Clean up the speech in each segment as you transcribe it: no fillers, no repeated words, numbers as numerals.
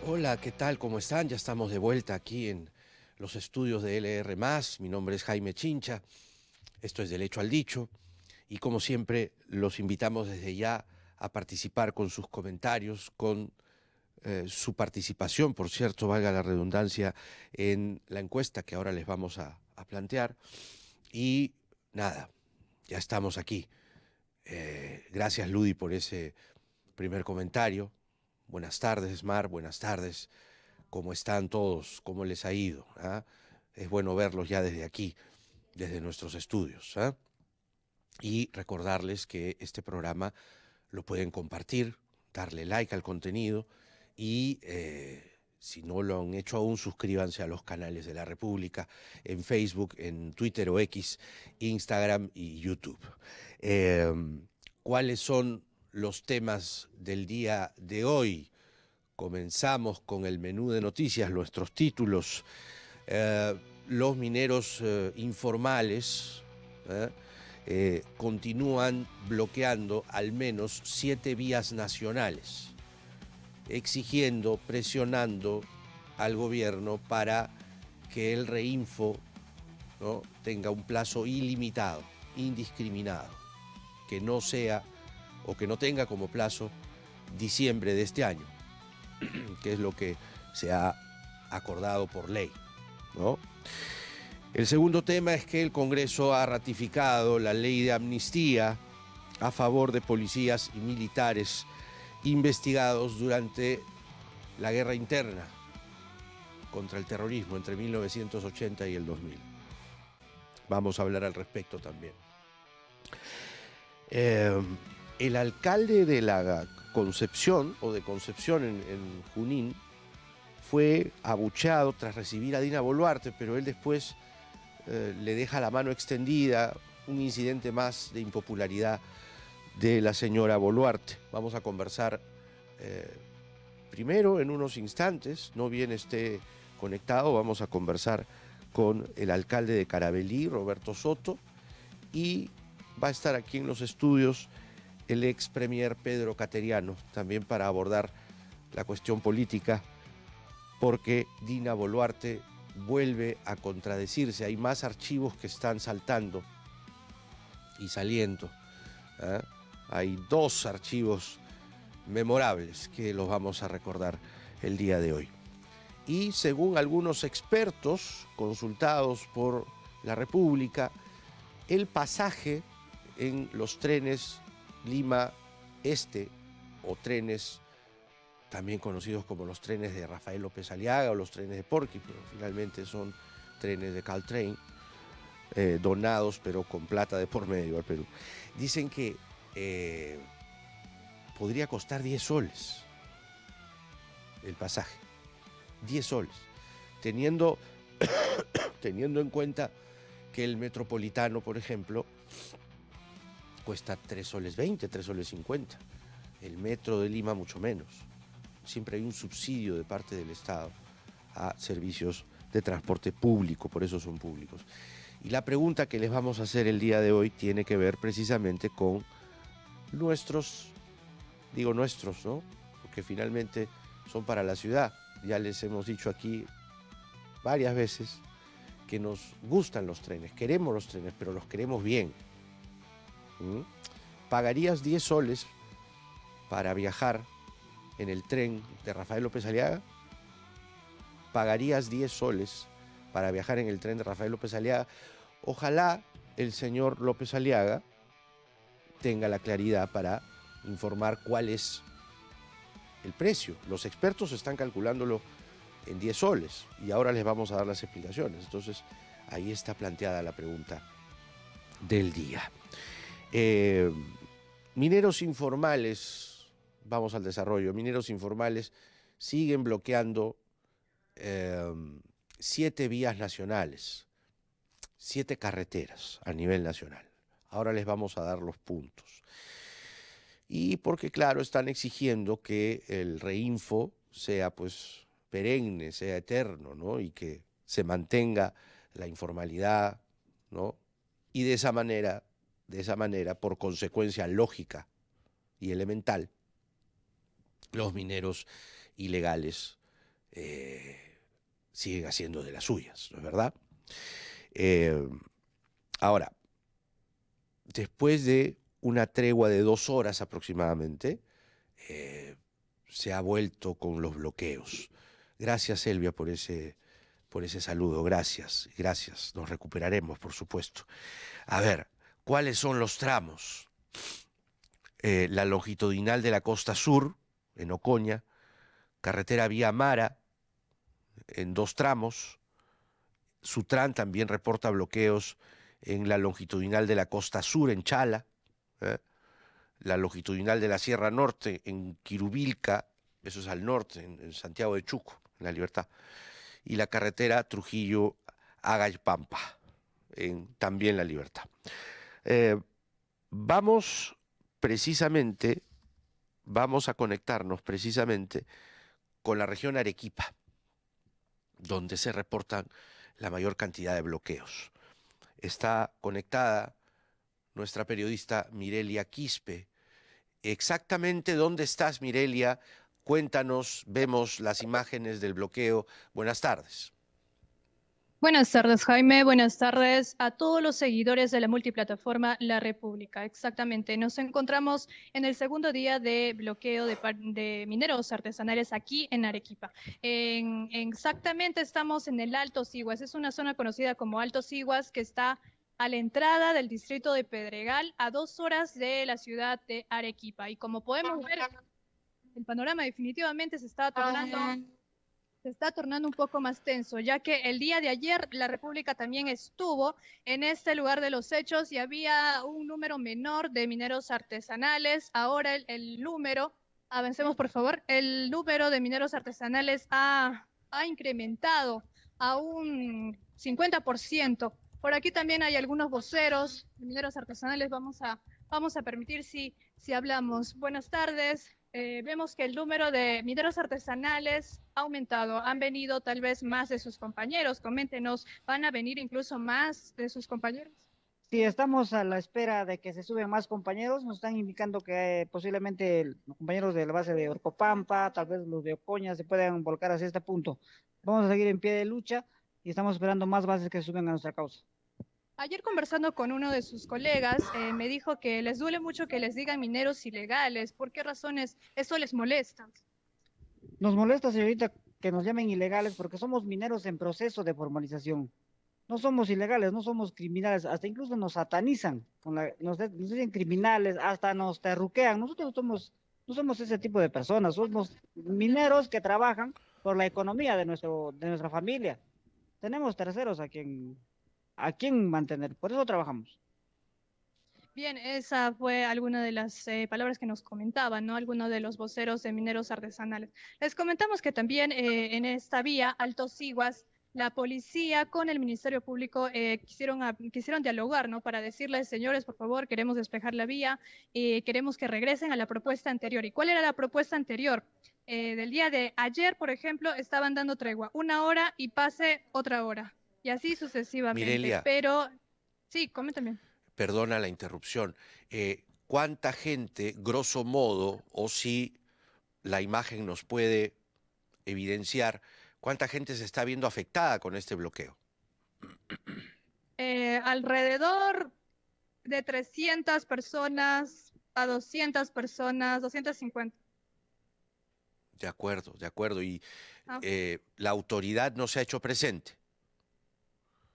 Hola, ¿qué tal? ¿Cómo están? Ya estamos de vuelta aquí en los estudios de LR+. Mi nombre es Jaime Chincha, esto es Del Hecho al Dicho, y como siempre los invitamos desde ya a participar con sus comentarios, con su participación, por cierto, valga la redundancia, en la encuesta que ahora les vamos a plantear. Y nada, ya estamos aquí. Gracias, Ludi, por ese primer comentario. Buenas tardes, Mar, buenas tardes. ¿Cómo están todos? ¿Cómo les ha ido? ¿Ah? Es bueno verlos ya desde aquí, desde nuestros estudios. ¿Ah? Y recordarles que este programa lo pueden compartir, darle like al contenido y si no lo han hecho aún, suscríbanse a los canales de la República en Facebook, en Twitter o X, Instagram y YouTube. Eh, ¿Cuáles son los temas del día de hoy? Comenzamos con el menú de noticias, nuestros títulos. Eh, los mineros informales continúan bloqueando al menos 7 vías nacionales, exigiendo, presionando al gobierno para que el reinfo, ¿no?, tenga un plazo ilimitado, indiscriminado, que no sea o que no tenga como plazo diciembre de este año, que es lo que se ha acordado por ley, ¿no? El segundo tema es que el Congreso ha ratificado la ley de amnistía a favor de policías y militares investigados durante la guerra interna contra el terrorismo entre 1980 y el 2000. Vamos a hablar al respecto también. El alcalde de la Concepción, o de Concepción en Junín, fue abucheado tras recibir a Dina Boluarte, pero él después le deja la mano extendida, un incidente más de impopularidad de la señora Boluarte. Vamos a conversar primero en unos instantes, no bien esté conectado, vamos a conversar con el alcalde de Carabalí, Roberto Soto, y va a estar aquí en los estudios el ex premier Pedro Cateriano, también para abordar la cuestión política, porque Dina Boluarte vuelve a contradecirse. Hay más archivos que están saltando y saliendo. ¿Eh? Hay dos archivos memorables que los vamos a recordar el día de hoy. Y según algunos expertos consultados por la República, el pasaje en los trenes Lima Este, o trenes también conocidos como los trenes de Rafael López Aliaga o los trenes de Porqui, pero finalmente son trenes de Caltrain, donados pero con plata de por medio al Perú. Dicen que podría costar 10 soles el pasaje, 10 soles, teniendo, teniendo en cuenta que el metropolitano, por ejemplo, cuesta 3 soles 20, 3 soles 50, el metro de Lima mucho menos. Siempre hay un subsidio de parte del Estado a servicios de transporte público, por eso son públicos. Y la pregunta que les vamos a hacer el día de hoy tiene que ver precisamente con nuestros, digo nuestros, ¿no?, porque finalmente son para la ciudad. Ya les hemos dicho aquí varias veces que nos gustan los trenes, queremos los trenes, pero los queremos bien. ¿Pagarías 10 soles para viajar en el tren de Rafael López Aliaga? ¿Pagarías 10 soles para viajar en el tren de Rafael López Aliaga? Ojalá el señor López Aliaga tenga la claridad para informar cuál es el precio. Los expertos están calculándolo en 10 soles y ahora les vamos a dar las explicaciones. Entonces, ahí está planteada la pregunta del día. Mineros informales, vamos al desarrollo. Mineros informales siguen bloqueando 7 vías nacionales, 7 carreteras a nivel nacional. Ahora les vamos a dar los puntos. Y porque, claro, están exigiendo que el reinfo sea, pues, perenne, sea eterno, ¿no?, y que se mantenga la informalidad, ¿no? Y de esa manera, por consecuencia lógica y elemental, los mineros ilegales siguen haciendo de las suyas, ¿no es verdad? Eh, Ahora, después de una tregua de 2 horas aproximadamente, eh, se ha vuelto con los bloqueos. Gracias, Elvia, por ese saludo. Gracias, gracias. Nos recuperaremos, por supuesto. A ver, ¿cuáles son los tramos? La longitudinal de la costa sur, en Ocoña, carretera vía Mara, en 2 tramos. Sutran también reporta bloqueos en la longitudinal de la costa sur, en Chala, ¿eh? La longitudinal de la Sierra Norte, en Quirubilca, eso es al norte, en Santiago de Chuco, en La Libertad, y la carretera Trujillo-Agaypampa, en también La Libertad. Eh, vamos precisamente, vamos a conectarnos precisamente con la región Arequipa, donde se reportan la mayor cantidad de bloqueos. Está conectada nuestra periodista Mirelia Quispe. Exactamente dónde estás, Mirelia. Cuéntanos, vemos las imágenes del bloqueo. Buenas tardes. Buenas tardes, Jaime. Buenas tardes a todos los seguidores de la multiplataforma La República. Exactamente. Nos encontramos en el segundo día de bloqueo de mineros artesanales aquí en Arequipa. Exactamente estamos en el Alto Siguas. Es una zona conocida como Alto Siguas que está a la entrada del distrito de Pedregal, a 2 horas de la ciudad de Arequipa. Y como podemos ver, el panorama definitivamente se está tornando un poco más tenso, ya que el día de ayer la República también estuvo en este lugar de los hechos y había un número menor de mineros artesanales. Ahora el número, avancemos por favor, el número de mineros artesanales ha incrementado a un 50%. Por aquí también hay algunos voceros de mineros artesanales. Vamos a permitir si hablamos. Buenas tardes. Vemos que el número de mineros artesanales ha aumentado. Han venido tal vez más de sus compañeros. Coméntenos, ¿van a venir incluso más de sus compañeros? Sí, estamos a la espera de que se suben más compañeros. Nos están indicando que posiblemente los compañeros de la base de Orcopampa, tal vez los de Ocoña, se puedan volcar hacia este punto. Vamos a seguir en pie de lucha y estamos esperando más bases que se suben a nuestra causa. Ayer conversando con uno de sus colegas, me dijo que les duele mucho que les digan mineros ilegales. ¿Por qué razones eso les molesta? Nos molesta, señorita, que nos llamen ilegales porque somos mineros en proceso de formalización. No somos ilegales, no somos criminales, hasta incluso nos satanizan, nos dicen criminales, hasta nos terruquean. Nosotros no somos ese tipo de personas, somos mineros que trabajan por la economía de nuestra familia. Tenemos terceros a quien mantener, por eso trabajamos. Bien, esa fue alguna de las palabras que nos comentaban, ¿no? Algunos de los voceros de mineros artesanales. Les comentamos que también en esta vía, Alto Siguas, la policía con el Ministerio Público quisieron dialogar, ¿no? Para decirles, señores, por favor, queremos despejar la vía y queremos que regresen a la propuesta anterior. ¿Y cuál era la propuesta anterior? Del día de ayer, por ejemplo, estaban dando tregua 1 hora y pase otra hora, y así sucesivamente. Mirelia, Pero, sí, coméntame. perdona la interrupción. ¿Cuánta gente, grosso modo, o si la imagen nos puede evidenciar, cuánta gente se está viendo afectada con este bloqueo? Alrededor de 300 personas a 200 personas, 250. De acuerdo, de acuerdo. Y Ah, la autoridad no se ha hecho presente.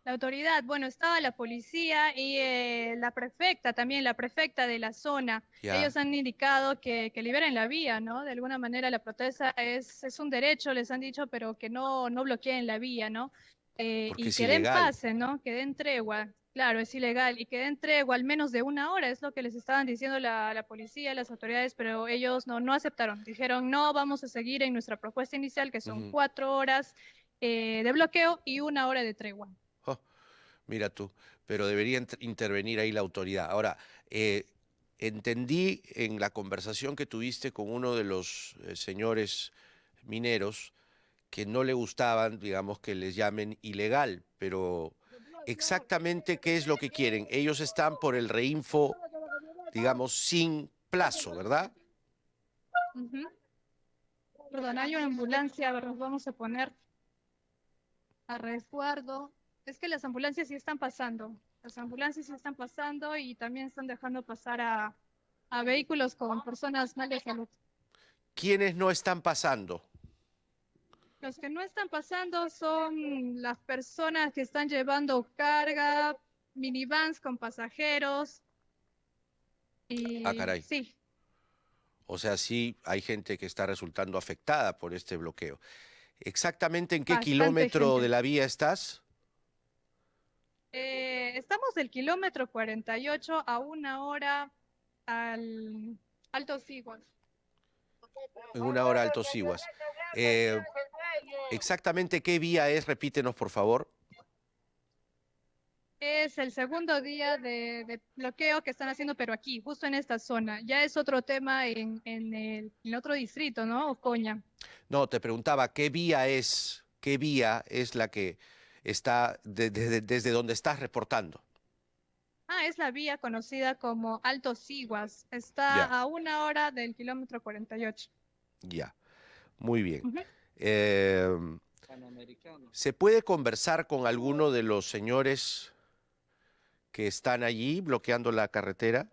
la autoridad, bueno, estaba la policía y la prefecta también, la prefecta de la zona. Ya, Ellos han indicado que liberen la vía, ¿no? De alguna manera la protesta es un derecho, les han dicho, pero que no bloqueen la vía, ¿no? porque Y es que den ilegal. pase, ¿no? Que den tregua. Claro, es ilegal. Y que den tregua al menos de 1 hora, es lo que les estaban diciendo la policía, las autoridades, pero ellos no aceptaron. Dijeron, no, vamos a seguir en nuestra propuesta inicial, que son Ujú. 4 horas de bloqueo y 1 hora de tregua. Oh, mira tú, pero debería intervenir ahí la autoridad. Ahora, entendí en la conversación que tuviste con uno de los señores mineros que no le gustaban, digamos, que les llamen ilegal, pero exactamente qué es lo que quieren. Ellos están por el reinfo, digamos, sin plazo, ¿verdad? Ujú. Perdón, hay una ambulancia, a ver, nos vamos a poner a resguardo. Es que las ambulancias sí están pasando. Las ambulancias sí están pasando y también están dejando pasar a vehículos con personas mal de salud. ¿Quiénes no están pasando? Los que no están pasando son las personas que están llevando carga, minivans con pasajeros. Ah, Y caray. sí, O sea, sí hay gente que está resultando afectada por este bloqueo. ¿Exactamente en qué bastante kilómetro de gente. la vía estás? Estamos del kilómetro 48 a 1 hora al Alto Siguas. En 1 hora Alto Siguas. Eh, ¿Exactamente qué vía es? Repítenos, por favor. Es el segundo día de bloqueo que están haciendo, pero aquí, justo en esta zona. Ya es otro tema en otro distrito, ¿no? Ocoña. No, te preguntaba, ¿qué vía es la que está desde donde estás reportando? Ah, es la vía conocida como Alto Siguas. Está Ya, a 1 hora del kilómetro 48. ya, muy bien. Ujú. Eh, Panamericano. ¿Se puede conversar con alguno de los señores que están allí bloqueando la carretera?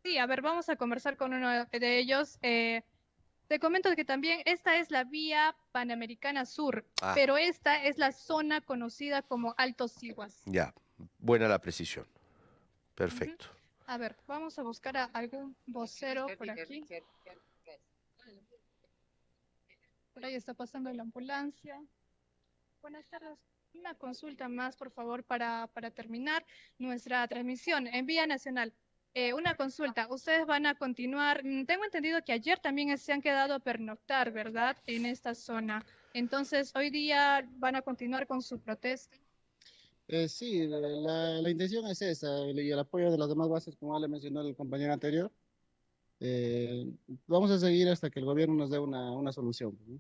Sí, a ver, vamos a conversar con uno de ellos. Te comento que también esta es la vía Panamericana Sur, Ah, pero esta es la zona conocida como Alto Siguas. ya, buena la precisión. Ujú. Perfecto. A ver, vamos a buscar a algún vocero por aquí. Por ahí está pasando la ambulancia. Buenas tardes. Una consulta más, por favor, para terminar nuestra transmisión en Vía Nacional. Una consulta. Ustedes van a continuar. Tengo entendido que ayer también se han quedado a pernoctar, ¿verdad? En esta zona. Entonces, hoy día van a continuar con su protesta. Sí, la intención es esa, y el apoyo de las demás bases, como le mencionó el compañero anterior. Eh, Vamos a seguir hasta que el gobierno nos dé una solución, ¿no?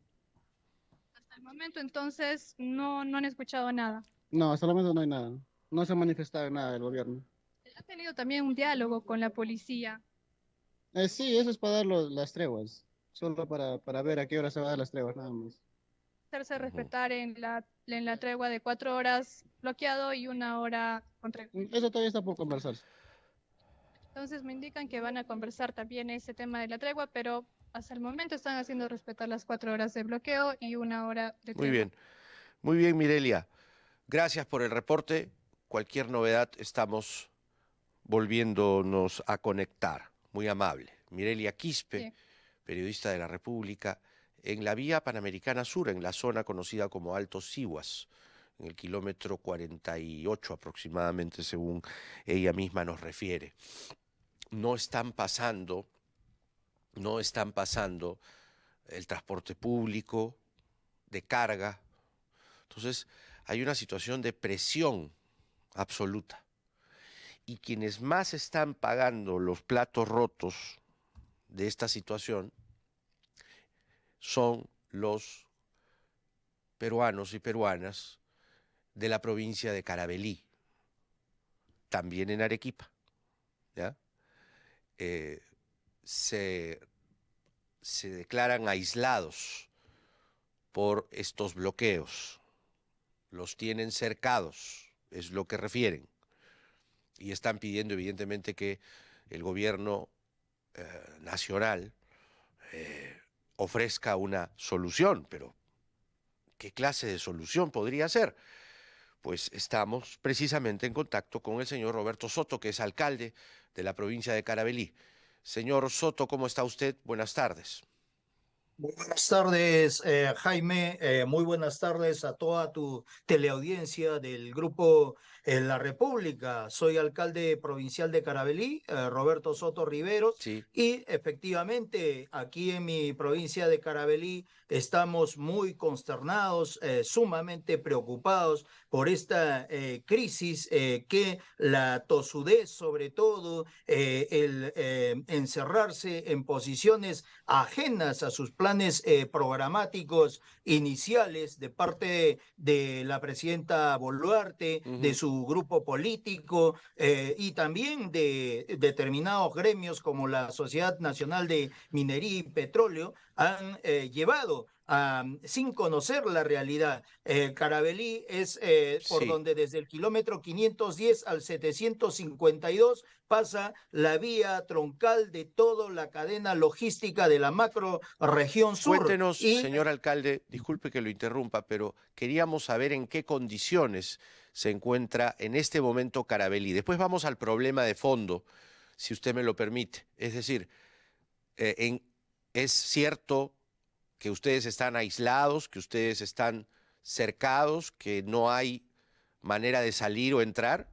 Hasta el momento, entonces, no han escuchado nada. No, hasta el momento no hay nada. No se ha manifestado nada el gobierno. Ha tenido también un diálogo con la policía. Sí, eso es para dar las treguas, solo para ver a qué hora se va a dar las treguas, nada más. Hacerse Ujú. respetar en la tregua de 4 horas bloqueado y 1 hora con tregua. Eso todavía está por conversarse. Entonces me indican que van a conversar también ese tema de la tregua, pero hasta el momento están haciendo respetar las 4 horas de bloqueo y 1 hora de tregua. Muy bien, Mirelia. Gracias por el reporte. Cualquier novedad estamos volviéndonos a conectar. Muy amable. Mirelia Quispe, Sí. periodista de la República, en la vía Panamericana Sur, en la zona conocida como Alto Siguas, en el kilómetro 48 aproximadamente, según ella misma nos refiere. No están pasando, no están pasando el transporte público de carga. Entonces, hay una situación de presión absoluta. Y quienes más están pagando los platos rotos de esta situación son los peruanos y peruanas de la provincia de Caravelí, también en Arequipa. ¿Ya? Eh, se, se declaran aislados por estos bloqueos, los tienen cercados, es lo que refieren, y están pidiendo evidentemente que el gobierno nacional ofrezca una solución, pero ¿qué clase de solución podría ser? Pues estamos precisamente en contacto con el señor Roberto Soto, que es alcalde de la provincia de Caravelí. Señor Soto, ¿cómo está usted? Buenas tardes. Muy buenas tardes, Jaime. Muy buenas tardes a toda tu teleaudiencia del grupo La República. Soy alcalde provincial de Caravelí, Roberto Soto Riveros, Sí, y efectivamente aquí en mi provincia de Caravelí estamos muy consternados, sumamente preocupados por esta crisis que la tosudez, sobre todo, el encerrarse en posiciones ajenas a sus planes programáticos iniciales de parte de la presidenta Boluarte, de su grupo político y también de determinados gremios como la Sociedad Nacional de Minería y Petróleo, han llevado sin conocer la realidad. Caravelí es por donde desde el kilómetro 510 al 752 pasa la vía troncal de toda la cadena logística de la macro región sur. Cuéntenos, señor alcalde, disculpe que lo interrumpa, pero queríamos saber en qué condiciones se encuentra en este momento Caravelí. Después vamos al problema de fondo, si usted me lo permite. Es decir, ¿es cierto que ustedes están aislados, que ustedes están cercados, que no hay manera de salir o entrar?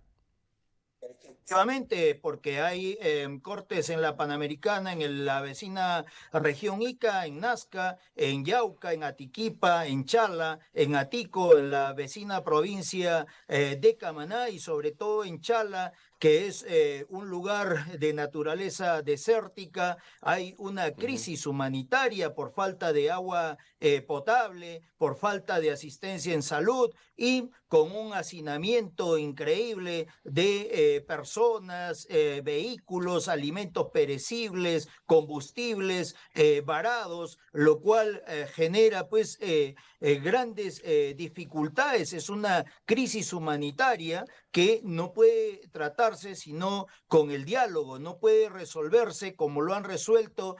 Efectivamente, porque hay cortes en la Panamericana, en la vecina región Ica, en Nazca, en Yauca, en Atiquipa, en Chala, en Atico, en la vecina provincia de Camaná y sobre todo en Chala, que es un lugar de naturaleza desértica. Hay una crisis humanitaria por falta de agua potable, por falta de asistencia en salud y con un hacinamiento increíble de personas, vehículos, alimentos perecibles, combustibles varados, lo cual genera pues grandes dificultades. Es una crisis humanitaria que no puede tratarse sino con el diálogo, no puede resolverse como lo han resuelto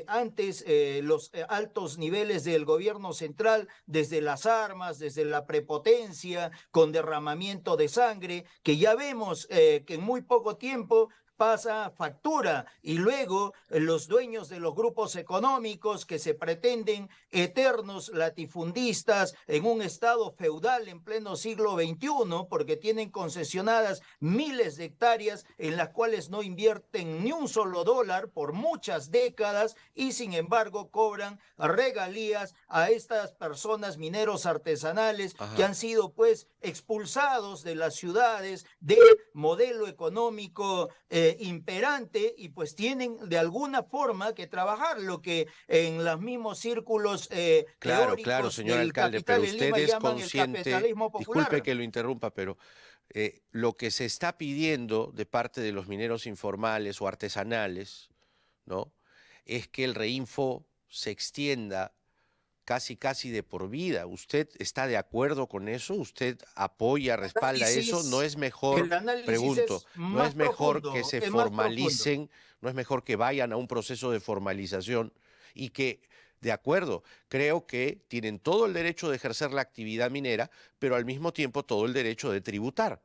antes los altos niveles del gobierno central, desde las armas, desde la prepotencia, con derramamiento de sangre, que ya vemos que en muy poco tiempo pasa factura y luego los dueños de los grupos económicos que se pretenden eternos latifundistas en un estado feudal en pleno siglo XXI porque tienen concesionadas miles de hectáreas en las cuales no invierten ni un solo dólar por muchas décadas y sin embargo cobran regalías a estas personas mineros artesanales que han sido pues expulsados de las ciudades del modelo económico imperante y pues tienen de alguna forma que trabajar lo que en los mismos círculos Claro, señor del alcalde, capital pero en usted Lima es llaman el consciente, capitalismo popular. disculpe que lo interrumpa, pero lo que se está pidiendo de parte de los mineros informales o artesanales, ¿no?, es que el reinfo se extienda casi de por vida. ¿Usted está de acuerdo con eso? ¿Usted apoya, respalda eso? ¿No es mejor, El análisis pregunto, es no es más mejor profundo, que se es más profundo. formalicen, no es mejor que vayan a un proceso de formalización y que, de acuerdo, creo que tienen todo el derecho de ejercer la actividad minera, pero al mismo tiempo todo el derecho de tributar?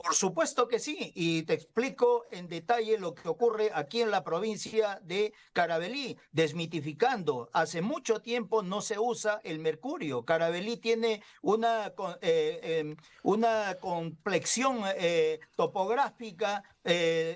Por supuesto que sí, y te explico en detalle lo que ocurre aquí en la provincia de Caravelí, desmitificando. Hace mucho tiempo no se usa el mercurio. Caravelí tiene una complexión topográfica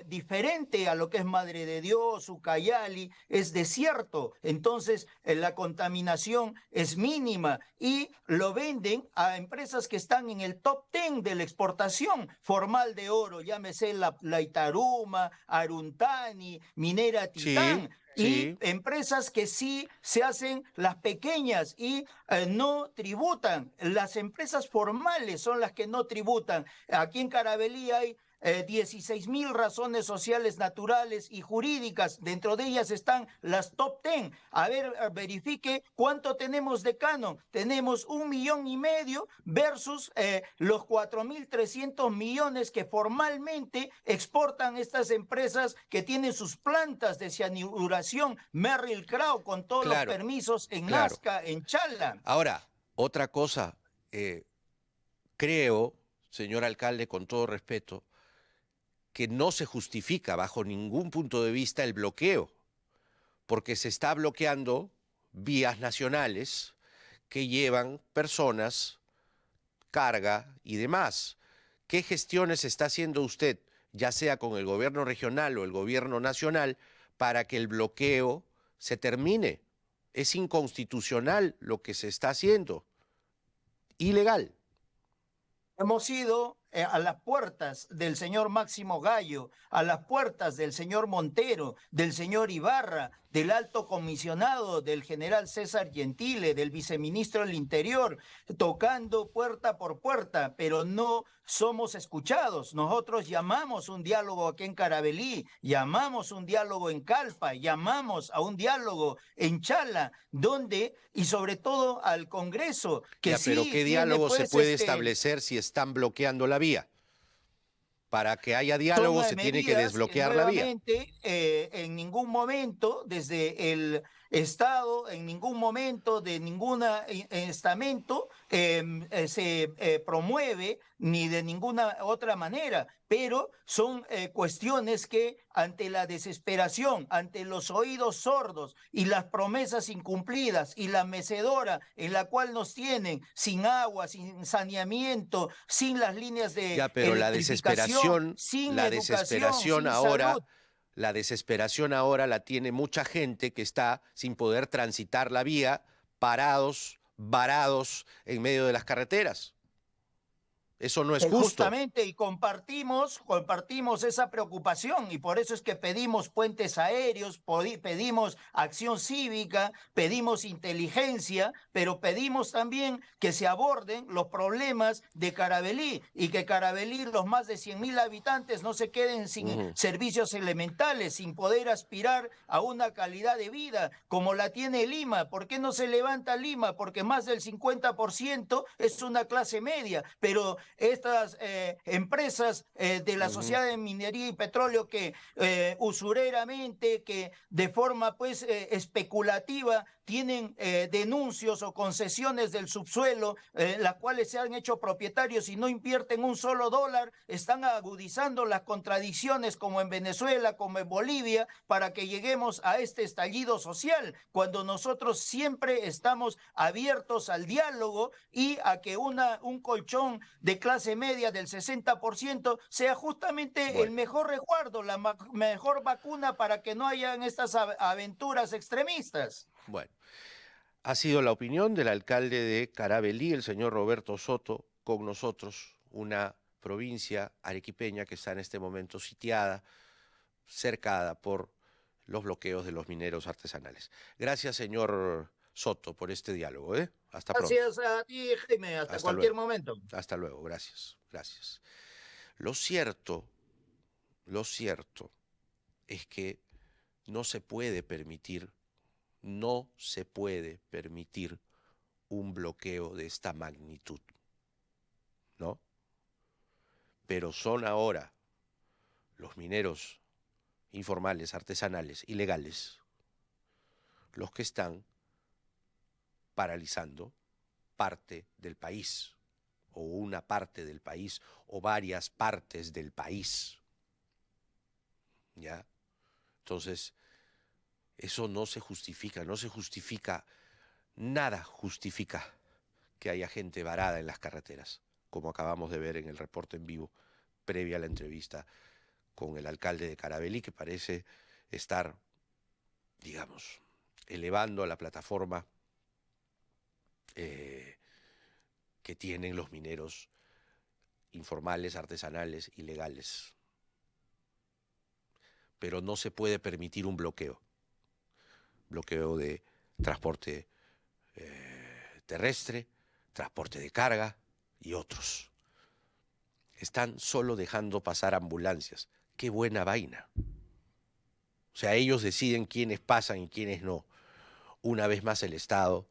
diferente a lo que es Madre de Dios, Ucayali, es desierto, entonces la contaminación es mínima y lo venden a empresas que están en el top 10 de la exportación formal de oro, llámese la Itaruma, Aruntani, Minera Titán. Y empresas que sí se hacen las pequeñas y no tributan. Las empresas formales son las que no tributan. Aquí en Caravelí hay 16.000 razones sociales, naturales y jurídicas. Dentro de ellas están las top 10. A ver, verifique cuánto tenemos de canon. Tenemos 1,5 millones versus los 4.300 millones que formalmente exportan estas empresas que tienen sus plantas de cianuración Merrill Crowe con todos los permisos en Nazca, en Chala. Ahora, otra cosa, creo, señor alcalde, con todo respeto, que no se justifica bajo ningún punto de vista el bloqueo, porque se está bloqueando vías nacionales que llevan personas, carga y demás. ¿Qué gestiones está haciendo usted, ya sea con el gobierno regional o el gobierno nacional, para que el bloqueo se termine? Es inconstitucional lo que se está haciendo, ilegal. Hemos ido a las puertas del señor Máximo Gallo, a las puertas del señor Montero, del señor Ibarra, del alto comisionado, del general César Gentile, del viceministro del Interior, tocando puerta por puerta, pero no somos escuchados. Nosotros llamamos un diálogo aquí en Caravelí, llamamos un diálogo en Calpa, llamamos a un diálogo en Chala, donde, y sobre todo al Congreso, que Ya, sí pero ¿qué tiene, diálogo se pues, puede establecer si están bloqueando la vía? Para que haya diálogo toma de se tiene que medidas desbloquear la vía. nuevamente. En ningún momento desde el Estado, en ningún momento de ningún estamento se promueve ni de ninguna otra manera, pero son cuestiones que ante la desesperación, ante los oídos sordos y las promesas incumplidas y la mecedora en la cual nos tienen sin agua, sin saneamiento, sin las líneas de Ya, pero electrificación, sin la educación, desesperación sin salud. la desesperación ahora la tiene mucha gente que está sin poder transitar la vía, parados, varados en medio de las carreteras. Eso no es justo. Justamente, y compartimos esa preocupación, y por eso es que pedimos puentes aéreos, pedimos acción cívica, pedimos inteligencia, pero pedimos también que se aborden los problemas de Caravelí, y que Caravelí, los más de 100.000 habitantes, no se queden sin servicios elementales, sin poder aspirar a una calidad de vida como la tiene Lima. ¿Por qué no se levanta Lima? Porque más del 50% es una clase media, pero estas empresas de la Sociedad de Minería y Petróleo que usureramente, que de forma pues especulativa tienen denuncios o concesiones del subsuelo, las cuales se han hecho propietarios y no invierten un solo dólar, están agudizando las contradicciones como en Venezuela, como en Bolivia, para que lleguemos a este estallido social, cuando nosotros siempre estamos abiertos al diálogo y a que un colchón de clase media del 60% sea justamente el mejor resguardo, la mejor vacuna para que no hayan estas aventuras extremistas. Bueno, ha sido la opinión del alcalde de Caravelí, el señor Roberto Soto, con nosotros, una provincia arequipeña que está en este momento sitiada, cercada por los bloqueos de los mineros artesanales. Gracias, señor Soto, por este diálogo. Hasta pronto. Gracias a ti, Jaime, hasta cualquier momento. Hasta luego, gracias, gracias. Lo cierto es que no se puede permitir un bloqueo de esta magnitud, ¿no? Pero son ahora los mineros informales, artesanales, ilegales, los que están paralizando parte del país, o una parte del país, o varias partes del país. ¿Ya? Entonces, eso no se justifica, nada justifica que haya gente varada en las carreteras, como acabamos de ver en el reporte en vivo, previa a la entrevista con el alcalde de Caravelí, que parece estar, digamos, elevando a la plataforma que tienen los mineros informales, artesanales, ilegales. Pero no se puede permitir un bloqueo de transporte terrestre, transporte de carga y otros. Están solo dejando pasar ambulancias. ¡Qué buena vaina! O sea, ellos deciden quiénes pasan y quiénes no. Una vez más el Estado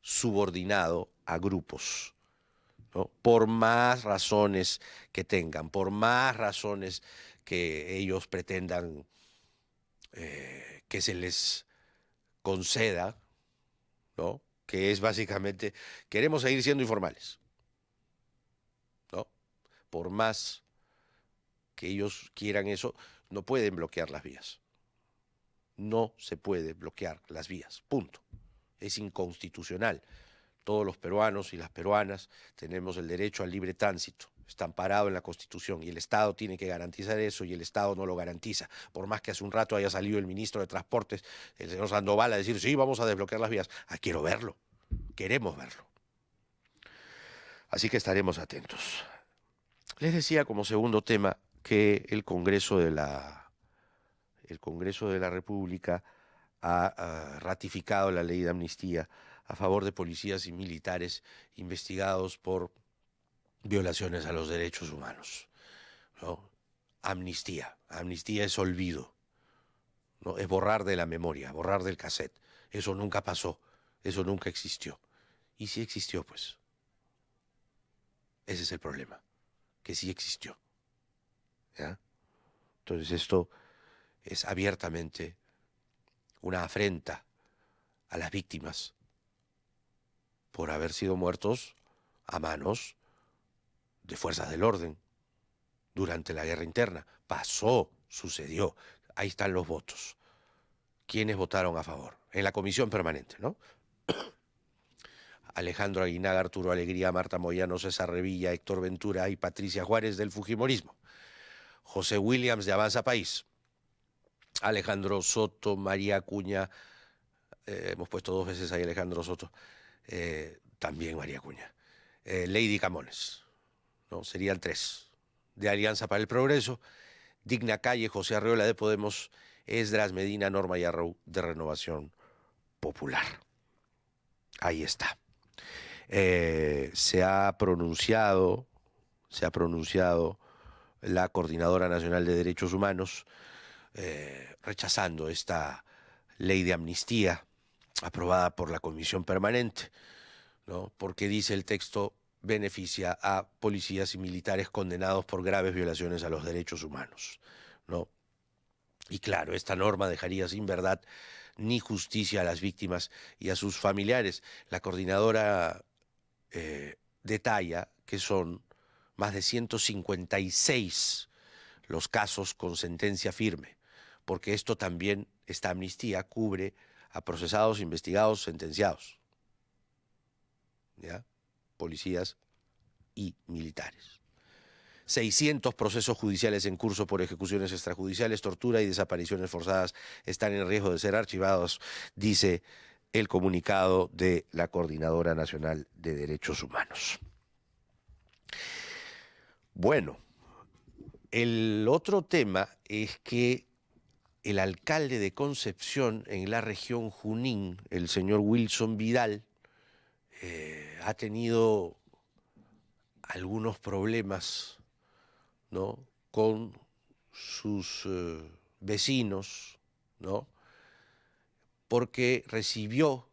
subordinado a grupos, ¿no? Por más razones que tengan, por más razones que ellos pretendan que se les conceda, ¿no? Que es básicamente, queremos seguir siendo informales, ¿no? Por más que ellos quieran eso, no pueden bloquear las vías. No se puede bloquear las vías, punto. Es inconstitucional. Todos los peruanos y las peruanas tenemos el derecho al libre tránsito. Está amparado en la Constitución y el Estado tiene que garantizar eso y el Estado no lo garantiza. Por más que hace un rato haya salido el ministro de Transportes, el señor Sandoval, a decir, sí, vamos a desbloquear las vías. Quiero verlo, queremos verlo. Así que estaremos atentos. Les decía como segundo tema que el Congreso de la República ha ratificado la ley de amnistía a favor de policías y militares investigados por violaciones a los derechos humanos, ¿no? Amnistía es olvido, ¿no? Es borrar de la memoria, borrar del cassette. Eso nunca pasó, eso nunca existió. Y si existió, pues, ese es el problema, que sí existió, ¿ya? Entonces esto es abiertamente una afrenta a las víctimas por haber sido muertos a manos de fuerzas del orden durante la guerra interna. Pasó, sucedió. Ahí están los votos. ¿Quiénes votaron a favor? En la comisión permanente, ¿no? Alejandro Aguinaga, Arturo Alegría, Marta Moyano, César Revilla, Héctor Ventura y Patricia Juárez del Fujimorismo. José Williams de Avanza País. Alejandro Soto, María Acuña, hemos puesto 2 veces ahí Alejandro Soto, también María Acuña. Lady Camones, ¿no? Serían 3. De Alianza para el Progreso, Digna Calle, José Arreola de Podemos, Esdras Medina, Norma Yarrow de Renovación Popular. Ahí está. Se ha pronunciado la Coordinadora Nacional de Derechos Humanos rechazando esta ley de amnistía aprobada por la Comisión Permanente, ¿no? Porque dice el texto beneficia a policías y militares condenados por graves violaciones a los derechos humanos, ¿no? Y claro, esta norma dejaría sin verdad ni justicia a las víctimas y a sus familiares. La coordinadora detalla que son más de 156 los casos con sentencia firme, porque esto también, esta amnistía cubre a procesados, investigados, sentenciados, ¿ya? Policías y militares. 600 procesos judiciales en curso por ejecuciones extrajudiciales, tortura y desapariciones forzadas están en riesgo de ser archivados, dice el comunicado de la Coordinadora Nacional de Derechos Humanos. Bueno, el otro tema es que el alcalde de Concepción en la región Junín, el señor Wilson Vidal, ha tenido algunos problemas, ¿no?, con sus vecinos, ¿no?, porque recibió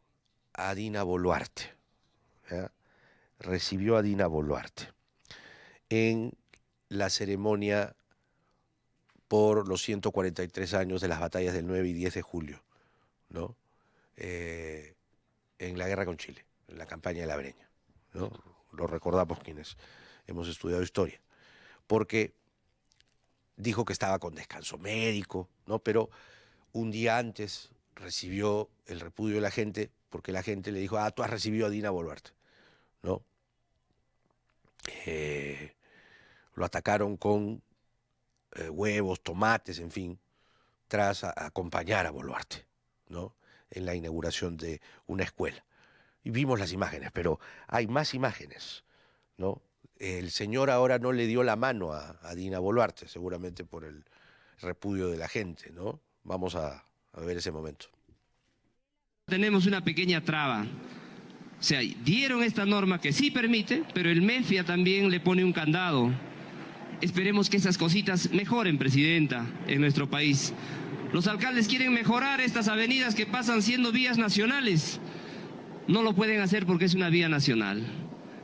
a Dina Boluarte, ¿ya? Recibió a Dina Boluarte en la ceremonia por los 143 años de las batallas del 9 y 10 de julio, ¿no?, en la guerra con Chile, en la campaña de la Breña, ¿no? Lo recordamos quienes hemos estudiado historia, porque dijo que estaba con descanso médico, ¿no?, pero un día antes recibió el repudio de la gente, porque la gente le dijo, tú has recibido a Dina Boluarte, ¿no? Lo atacaron con huevos, tomates, en fin, tras acompañar a Boluarte, ¿no?, en la inauguración de una escuela. Y vimos las imágenes, pero hay más imágenes, ¿no? El señor ahora no le dio la mano a Dina Boluarte, seguramente por el repudio de la gente, ¿no? Vamos a ver ese momento. Tenemos una pequeña traba. O sea, dieron esta norma que sí permite, pero el MEFIA también le pone un candado. Esperemos que esas cositas mejoren, Presidenta, en nuestro país. Los alcaldes quieren mejorar estas avenidas que pasan siendo vías nacionales. No lo pueden hacer porque es una vía nacional.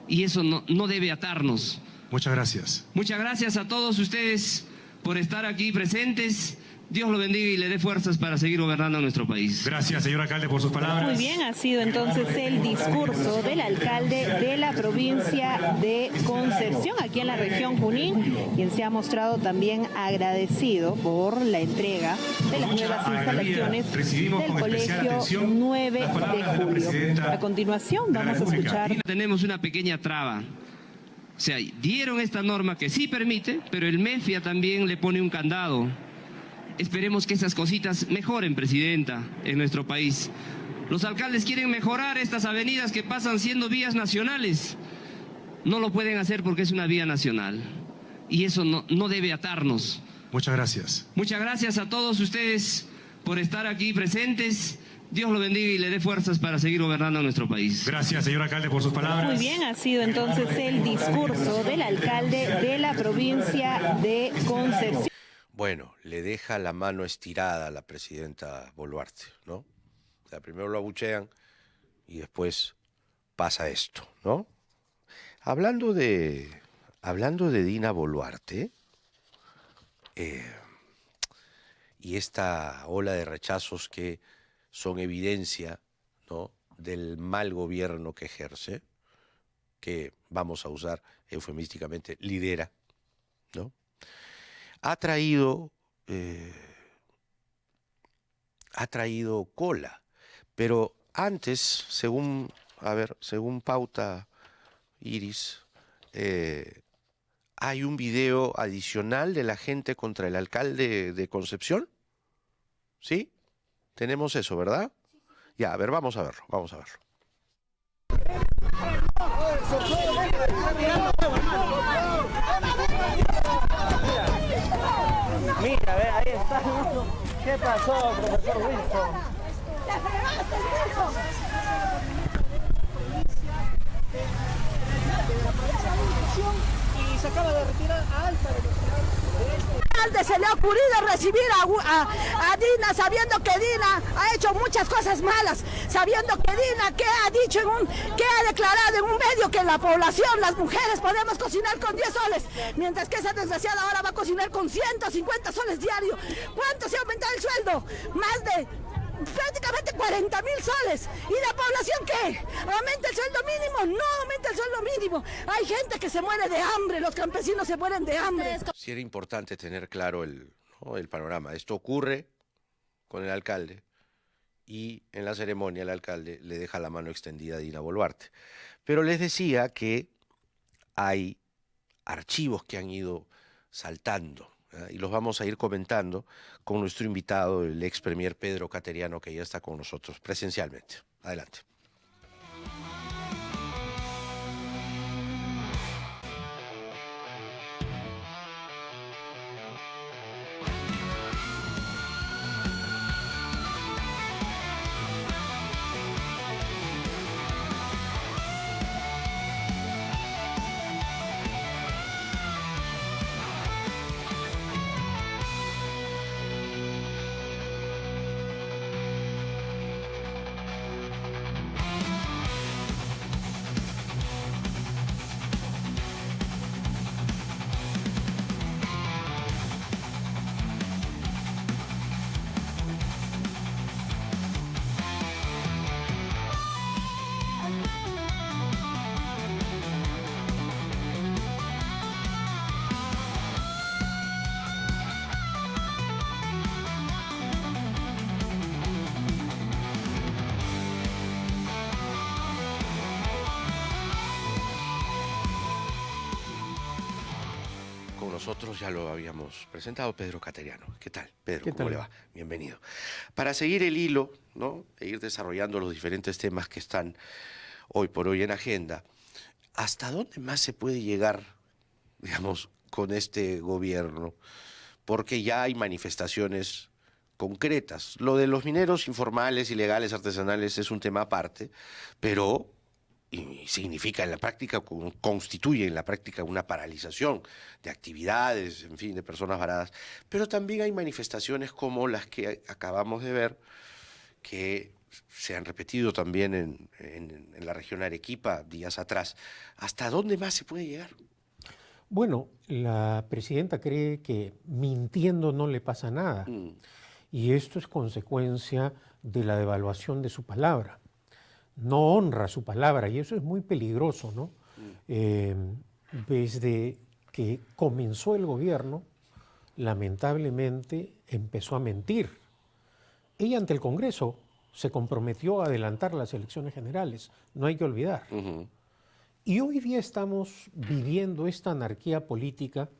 Y eso no debe atarnos. Muchas gracias. Muchas gracias a todos ustedes por estar aquí presentes. Dios lo bendiga y le dé fuerzas para seguir gobernando nuestro país. Gracias, señor alcalde, por sus palabras. Muy bien, ha sido entonces el discurso del alcalde de la provincia de Concepción, aquí en la región Junín, quien se ha mostrado también agradecido por la entrega de las nuevas instalaciones del Colegio 9 de Julio. A continuación vamos a escuchar. Tenemos una pequeña traba. O sea, dieron esta norma que sí permite, pero el MEFIA también le pone un candado. Esperemos que esas cositas mejoren, Presidenta, en nuestro país. Los alcaldes quieren mejorar estas avenidas que pasan siendo vías nacionales. No lo pueden hacer porque es una vía nacional. y eso no debe atarnos. Muchas gracias. Muchas gracias a todos ustedes por estar aquí presentes. Dios lo bendiga y le dé fuerzas para seguir gobernando nuestro país. Gracias, señor alcalde, por sus palabras. Muy bien, ha sido entonces el discurso del alcalde de la provincia de Concepción. Bueno, le deja la mano estirada a la presidenta Boluarte, ¿no? O sea, primero lo abuchean y después pasa esto, ¿no? Hablando de Dina Boluarte y esta ola de rechazos que son evidencia, ¿no?, del mal gobierno que ejerce, que vamos a usar eufemísticamente, lidera, ¿no? Ha traído cola, pero antes, según pauta Iris, hay un video adicional de la gente contra el alcalde de Concepción, ¿sí? Tenemos eso, ¿verdad? Ya, a ver, vamos a verlo, vamos a verlo. Mira, a ver, ahí está. ¿Qué pasó, profesor Wilson? ¡Te fregaste, Wilson! Y se acaba de retirar a alta velocidad. Se le ha ocurrido recibir a Dina, sabiendo que Dina ha hecho muchas cosas malas, sabiendo que Dina, que ha dicho que ha declarado en un medio que la población, las mujeres, podemos cocinar con 10 soles, mientras que esa desgraciada ahora va a cocinar con 150 soles diario. ¿Cuánto se ha aumentado el sueldo? Más de prácticamente 40.000 soles. ¿Y la población qué? ¿Aumenta el sueldo mínimo? No aumenta el sueldo mínimo. Hay gente que se muere de hambre, los campesinos se mueren de hambre. Sí era importante tener claro ¿no?, el panorama. Esto ocurre con el alcalde y en la ceremonia el alcalde le deja la mano extendida a Dina Boluarte. Pero les decía que hay archivos que han ido saltando, y los vamos a ir comentando con nuestro invitado, el ex premier Pedro Cateriano, que ya está con nosotros presencialmente. Adelante. Nosotros ya lo habíamos presentado, Pedro Cateriano. ¿Qué tal, Pedro? ¿Cómo le va? Bienvenido. Para seguir el hilo, ¿no?, e ir desarrollando los diferentes temas que están hoy por hoy en agenda, ¿hasta dónde más se puede llegar, digamos, con este gobierno? Porque ya hay manifestaciones concretas. Lo de los mineros informales, ilegales, artesanales es un tema aparte, pero y significa en la práctica, constituye en la práctica una paralización de actividades, en fin, de personas varadas. Pero también hay manifestaciones como las que acabamos de ver, que se han repetido también en la región Arequipa días atrás. ¿Hasta dónde más se puede llegar? Bueno, la presidenta cree que mintiendo no le pasa nada. Y esto es consecuencia de la devaluación de su palabra. No honra su palabra y eso es muy peligroso, ¿no? Desde que comenzó el gobierno, lamentablemente empezó a mentir. Ella ante el Congreso se comprometió a adelantar las elecciones generales, no hay que olvidar. Y hoy día estamos viviendo esta anarquía política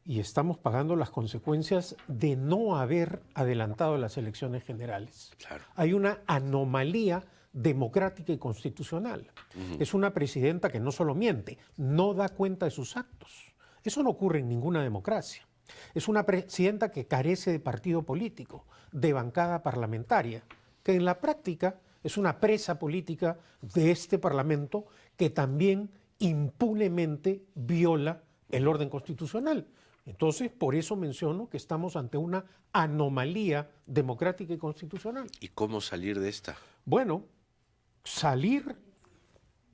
y estamos pagando las consecuencias de no haber adelantado las elecciones generales. Claro. Hay una anomalía democrática y constitucional. Es una presidenta que no solo miente, no da cuenta de sus actos. Eso no ocurre en ninguna democracia. Es una presidenta que carece de partido político, de bancada parlamentaria, que en la práctica es una presa política de este Parlamento que también impunemente viola el orden constitucional. Entonces, por eso menciono que estamos ante una anomalía democrática y constitucional. ¿Y cómo salir de esta? Bueno, salir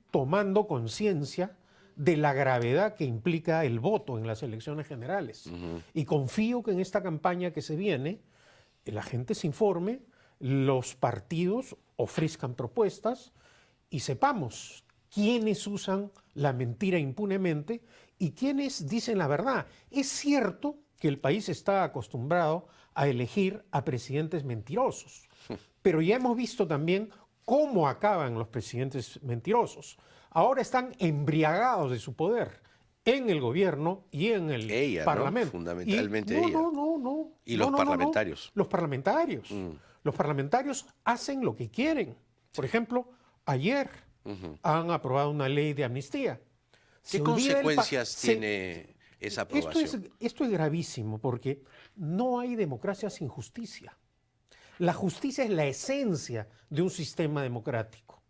tomando conciencia de la gravedad que implica el voto en las elecciones generales. Y confío que en esta campaña que se viene, la gente se informe, los partidos ofrezcan propuestas y sepamos quiénes usan la mentira impunemente y quiénes dicen la verdad. Es cierto que el país está acostumbrado a elegir a presidentes mentirosos, pero ya hemos visto también cómo acaban los presidentes mentirosos. Ahora están embriagados de su poder en el gobierno y en el Parlamento. ¿No? Fundamentalmente ella. No. Y los parlamentarios. Los parlamentarios. Los parlamentarios hacen lo que quieren. Por ejemplo, ayer han aprobado una ley de amnistía. ¿Qué consecuencias tiene esa aprobación? Esto es gravísimo porque no hay democracia sin justicia. La justicia es la esencia de un sistema democrático.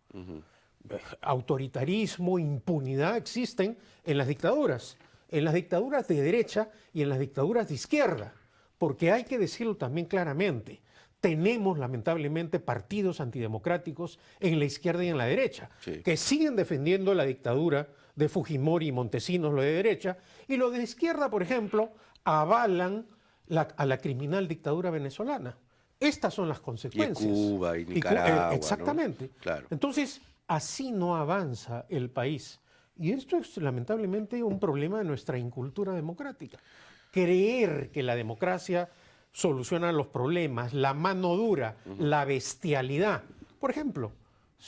Autoritarismo, impunidad existen en las dictaduras de derecha y en las dictaduras de izquierda, porque hay que decirlo también claramente, tenemos lamentablemente partidos antidemocráticos en la izquierda y en la derecha, que siguen defendiendo la dictadura de Fujimori y Montesinos, lo de derecha, y los de izquierda, por ejemplo, avalan a la criminal dictadura venezolana. Estas son las consecuencias. Y Cuba y Nicaragua. Exactamente. ¿No? Claro. Entonces, así no avanza el país. Y esto es lamentablemente un problema de nuestra incultura democrática. Creer que la democracia soluciona los problemas, la mano dura, la bestialidad. Por ejemplo,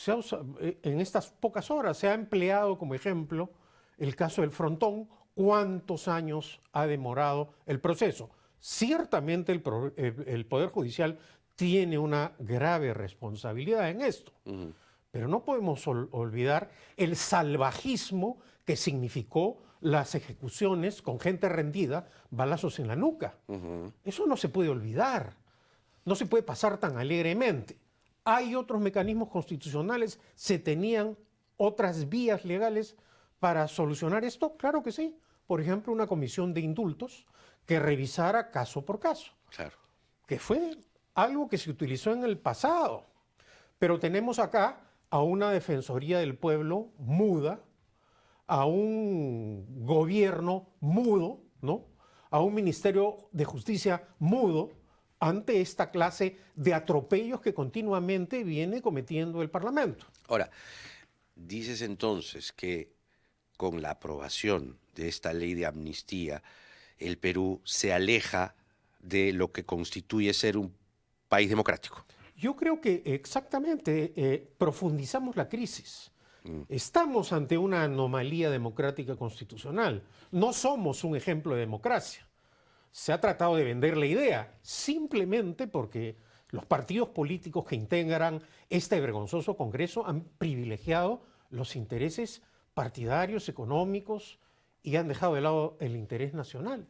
en estas pocas horas se ha empleado como ejemplo el caso del Frontón. ¿Cuántos años ha demorado el proceso? Ciertamente el Poder Judicial tiene una grave responsabilidad en esto. Pero no podemos olvidar el salvajismo que significó las ejecuciones con gente rendida, balazos en la nuca. Eso no se puede olvidar. No se puede pasar tan alegremente. Hay otros mecanismos constitucionales, se tenían otras vías legales para solucionar esto. Claro que sí. Por ejemplo, una comisión de indultos que revisara caso por caso. Claro. Que fue algo que se utilizó en el pasado. Pero tenemos acá a una Defensoría del Pueblo muda, a un gobierno mudo, ¿no? A un Ministerio de Justicia mudo ante esta clase de atropellos que continuamente viene cometiendo el Parlamento. Ahora, dices entonces que con la aprobación de esta ley de amnistía, el Perú se aleja de lo que constituye ser un país democrático. Yo creo que exactamente profundizamos la crisis. Estamos ante una anomalía democrática constitucional. No somos un ejemplo de democracia. Se ha tratado de vender la idea simplemente porque los partidos políticos que integran este vergonzoso Congreso han privilegiado los intereses partidarios, económicos y han dejado de lado el interés nacional.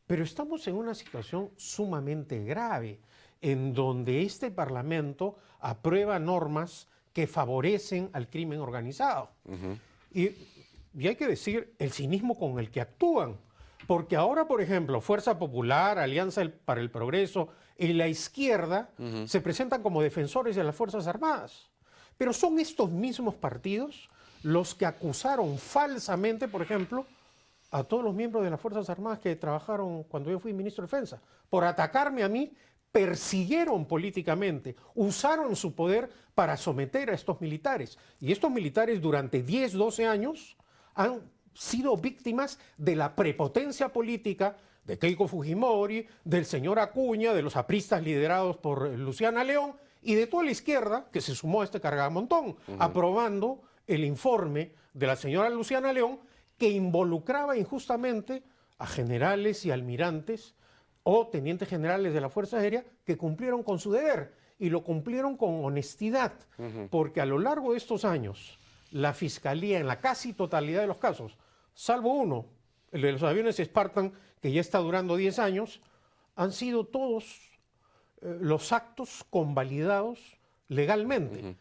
Pero estamos en una situación sumamente grave en donde este Parlamento aprueba normas que favorecen al crimen organizado. Y hay que decir el cinismo con el que actúan, porque ahora, por ejemplo, Fuerza Popular, Alianza para el Progreso y la izquierda se presentan como defensores de las Fuerzas Armadas. Pero son estos mismos partidos los que acusaron falsamente, por ejemplo, a todos los miembros de las Fuerzas Armadas que trabajaron cuando yo fui ministro de Defensa, por atacarme a mí. Persiguieron políticamente, usaron su poder para someter a estos militares. Y estos militares durante 10, 12 años han sido víctimas de la prepotencia política de Keiko Fujimori, del señor Acuña, de los apristas liderados por Luciana León y de toda la izquierda que se sumó a este cargamontón, aprobando el informe de la señora Luciana León que involucraba injustamente a generales y almirantes o tenientes generales de la Fuerza Aérea que cumplieron con su deber y lo cumplieron con honestidad, porque a lo largo de estos años la Fiscalía en la casi totalidad de los casos, salvo uno, el de los aviones Spartan, que ya está durando 10 años, han sido todos los actos convalidados legalmente.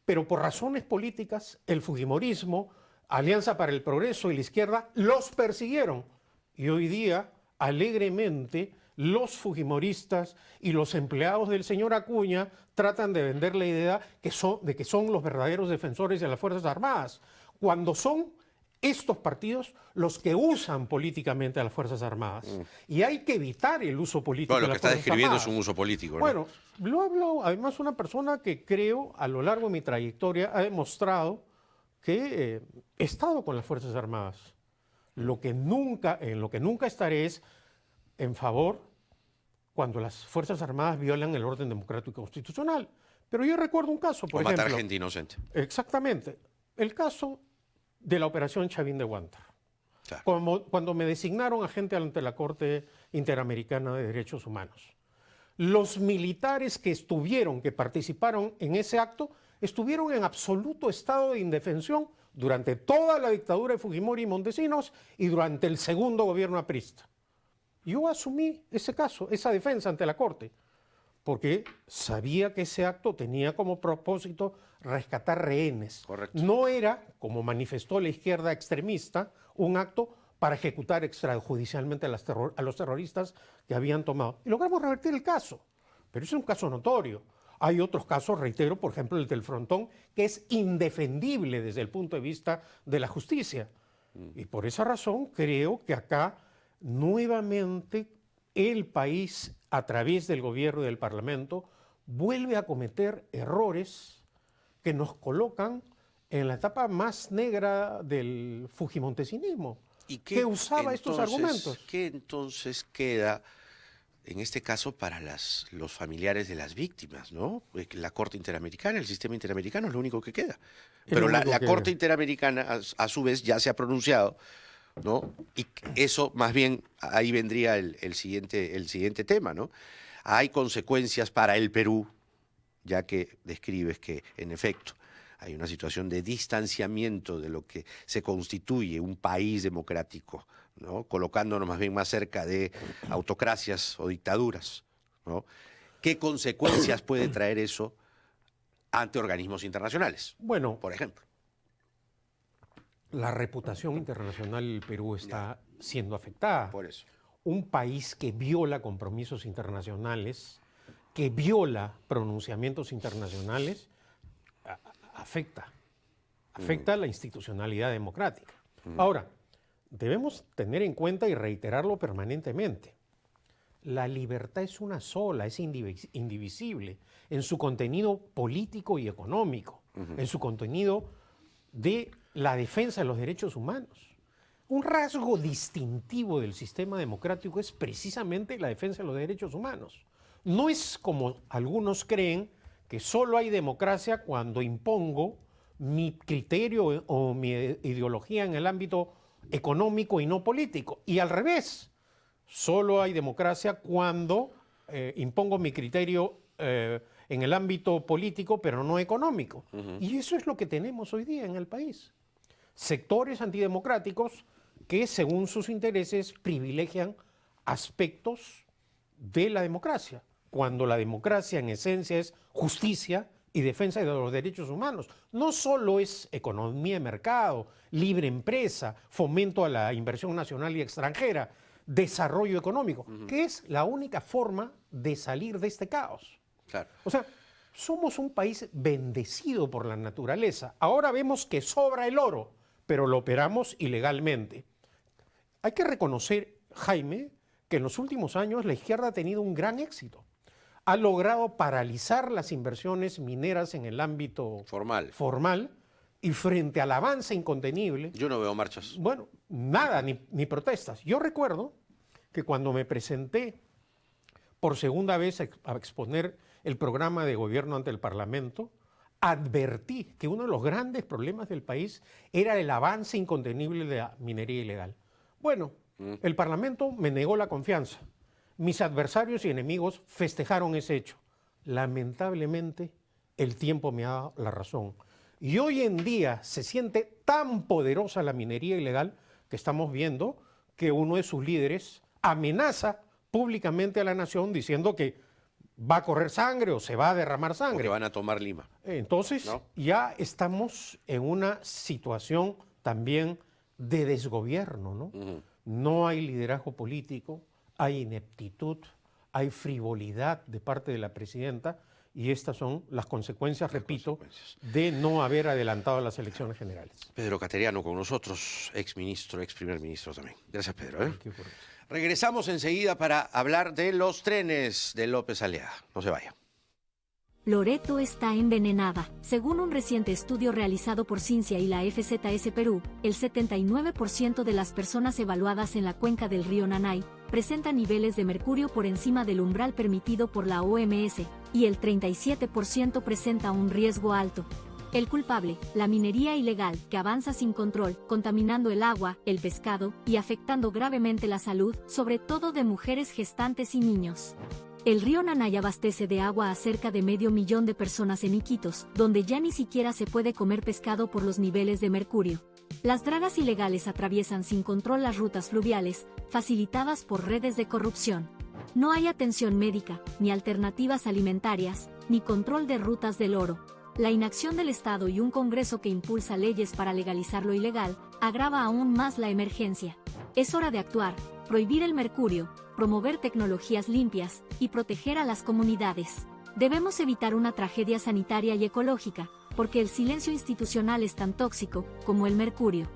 Pero por razones políticas, el fujimorismo, Alianza para el Progreso y la izquierda los persiguieron. Y hoy día, alegremente, los fujimoristas y los empleados del señor Acuña tratan de vender la idea de que son los verdaderos defensores de las Fuerzas Armadas, cuando son estos partidos los que usan políticamente a las Fuerzas Armadas. Y hay que evitar el uso político de las Fuerzas Armadas. Lo que está describiendo es un uso político, ¿no? Bueno, lo hablo además una persona que creo a lo largo de mi trayectoria ha demostrado que he estado con las Fuerzas Armadas. En lo que nunca estaré es en favor cuando las Fuerzas Armadas violan el orden democrático y constitucional. Pero yo recuerdo un caso, por ejemplo. O matar gente inocente. Exactamente. El caso de la operación Chavín de Huántar. Claro. Cuando me designaron agente ante la Corte Interamericana de Derechos Humanos. Los militares que participaron en ese acto, estuvieron en absoluto estado de indefensión durante toda la dictadura de Fujimori y Montesinos y durante el segundo gobierno aprista. Yo asumí ese caso, esa defensa ante la Corte, porque sabía que ese acto tenía como propósito rescatar rehenes. Correcto. No era, como manifestó la izquierda extremista, un acto para ejecutar extrajudicialmente a los terroristas que habían tomado. Y logramos revertir el caso, pero es un caso notorio. Hay otros casos, reitero, por ejemplo, el del Frontón, que es indefendible desde el punto de vista de la justicia. Y por esa razón creo que acá nuevamente el país, a través del gobierno y del Parlamento, vuelve a cometer errores que nos colocan en la etapa más negra del fujimontesinismo, ¿Y que usaba estos argumentos. ¿Qué entonces queda, en este caso, para los familiares de las víctimas, ¿no? La Corte Interamericana, el sistema interamericano es lo único que queda. Pero la Corte Interamericana, a su vez, ya se ha pronunciado, ¿no? Y eso, más bien, ahí vendría el siguiente tema, ¿no? Hay consecuencias para el Perú, ya que describes que, en efecto, hay una situación de distanciamiento de lo que se constituye un país democrático, ¿no? Colocándonos más bien más cerca de autocracias o dictaduras, ¿no? ¿Qué consecuencias puede traer eso ante organismos internacionales? Bueno, por ejemplo. La reputación internacional del Perú está siendo afectada. Por eso. Un país que viola compromisos internacionales, que viola pronunciamientos internacionales, afecta la institucionalidad democrática. Ahora, debemos tener en cuenta y reiterarlo permanentemente. La libertad es una sola, es indivisible en su contenido político y económico, en su contenido de la defensa de los derechos humanos. Un rasgo distintivo del sistema democrático es precisamente la defensa de los derechos humanos. No es como algunos creen que solo hay democracia cuando impongo mi criterio o mi ideología en el ámbito económico y no político. Y al revés, solo hay democracia cuando impongo mi criterio en el ámbito político, pero no económico. Y eso es lo que tenemos hoy día en el país. Sectores antidemocráticos que, según sus intereses, privilegian aspectos de la democracia, cuando la democracia en esencia es justicia y defensa de los derechos humanos. No solo es economía de mercado, libre empresa, fomento a la inversión nacional y extranjera, desarrollo económico, que es la única forma de salir de este caos. Claro. O sea, somos un país bendecido por la naturaleza. Ahora vemos que sobra el oro, pero lo operamos ilegalmente. Hay que reconocer, Jaime, que en los últimos años la izquierda ha tenido un gran éxito. Ha logrado paralizar las inversiones mineras en el ámbito formal y frente al avance incontenible. Yo no veo marchas. Bueno, nada, ni protestas. Yo recuerdo que cuando me presenté por segunda vez a exponer el programa de gobierno ante el Parlamento, advertí que uno de los grandes problemas del país era el avance incontenible de la minería ilegal. Bueno, el Parlamento me negó la confianza. Mis adversarios y enemigos festejaron ese hecho. Lamentablemente, el tiempo me ha dado la razón. Y hoy en día se siente tan poderosa la minería ilegal que estamos viendo que uno de sus líderes amenaza públicamente a la nación diciendo que va a correr sangre o se va a derramar sangre. Que van a tomar Lima. Entonces, ¿no? Ya estamos en una situación también de desgobierno, ¿no? No hay liderazgo político, hay ineptitud, hay frivolidad de parte de la presidenta y estas son las consecuencias, repito, de no haber adelantado las elecciones generales. Pedro Cateriano con nosotros, ex primer ministro también. Gracias, Pedro. Regresamos enseguida para hablar de los trenes de López Aliaga. No se vaya. Loreto está envenenada. Según un reciente estudio realizado por Cincia y la FZS Perú, el 79% de las personas evaluadas en la cuenca del río Nanay presentan niveles de mercurio por encima del umbral permitido por la OMS, y el 37% presenta un riesgo alto. El culpable, la minería ilegal, que avanza sin control, contaminando el agua, el pescado, y afectando gravemente la salud, sobre todo de mujeres gestantes y niños. El río Nanay abastece de agua a cerca de 500.000 de personas en Iquitos, donde ya ni siquiera se puede comer pescado por los niveles de mercurio. Las dragas ilegales atraviesan sin control las rutas fluviales, facilitadas por redes de corrupción. No hay atención médica, ni alternativas alimentarias, ni control de rutas del oro. La inacción del Estado y un Congreso que impulsa leyes para legalizar lo ilegal, agrava aún más la emergencia. Es hora de actuar, prohibir el mercurio, promover tecnologías limpias y proteger a las comunidades. Debemos evitar una tragedia sanitaria y ecológica, porque el silencio institucional es tan tóxico como el mercurio.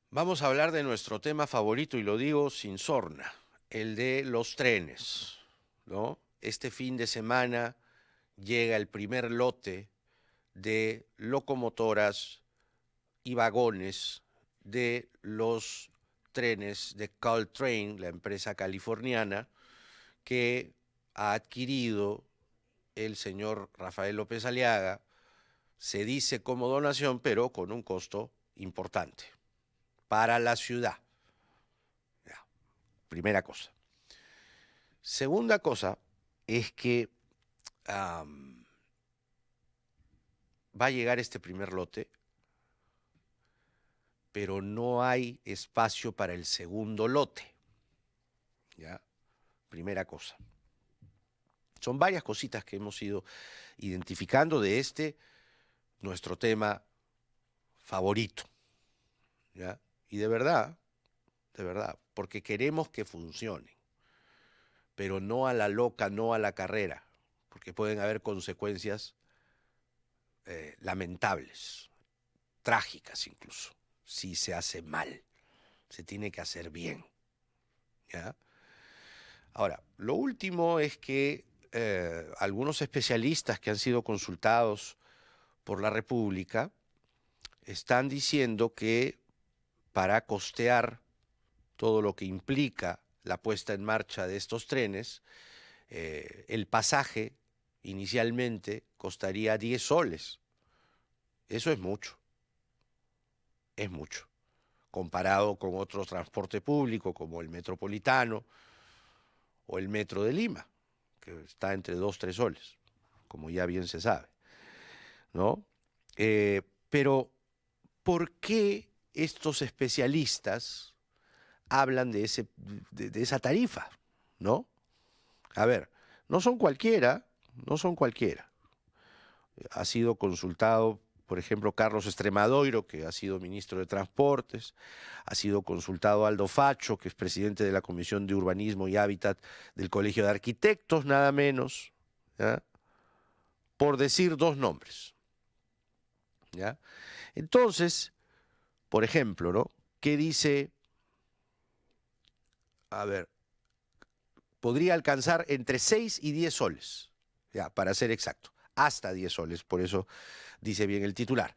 Vamos a hablar de nuestro tema favorito, y lo digo sin sorna, el de los trenes, ¿no? Este fin de semana llega el primer lote de locomotoras y vagones de los trenes de Caltrain, la empresa californiana, que ha adquirido el señor Rafael López Aliaga, se dice como donación, pero con un costo importante para la ciudad. Ya, primera cosa. Segunda cosa es que va a llegar este primer lote, pero no hay espacio para el segundo lote. ¿Ya? Primera cosa. Son varias cositas que hemos ido identificando de nuestro tema favorito. ¿Ya? Y de verdad, porque queremos que funcione, pero no a la loca, no a la carrera, porque pueden haber consecuencias lamentables, trágicas incluso, si se hace mal. Se tiene que hacer bien. ¿Ya? Ahora, lo último es que algunos especialistas que han sido consultados por la República están diciendo que para costear todo lo que implica la puesta en marcha de estos trenes, el pasaje inicialmente costaría 10 soles. Eso es mucho. Es mucho. Comparado con otro transporte público como el metropolitano o el metro de Lima, que está entre 2-3 soles, como ya bien se sabe, ¿no? Pero, ¿por qué estos especialistas hablan de esa tarifa, ¿no? A ver, no son cualquiera. Ha sido consultado, por ejemplo, Carlos Extremadoiro, que ha sido ministro de Transportes, ha sido consultado Aldo Facho, que es presidente de la Comisión de Urbanismo y Hábitat del Colegio de Arquitectos, nada menos, ¿ya? Por decir dos nombres. ¿Ya? Entonces, por ejemplo, ¿no? ¿Qué dice? A ver, podría alcanzar entre 6 y 10 soles, ya, para ser exacto, hasta 10 soles, por eso dice bien el titular.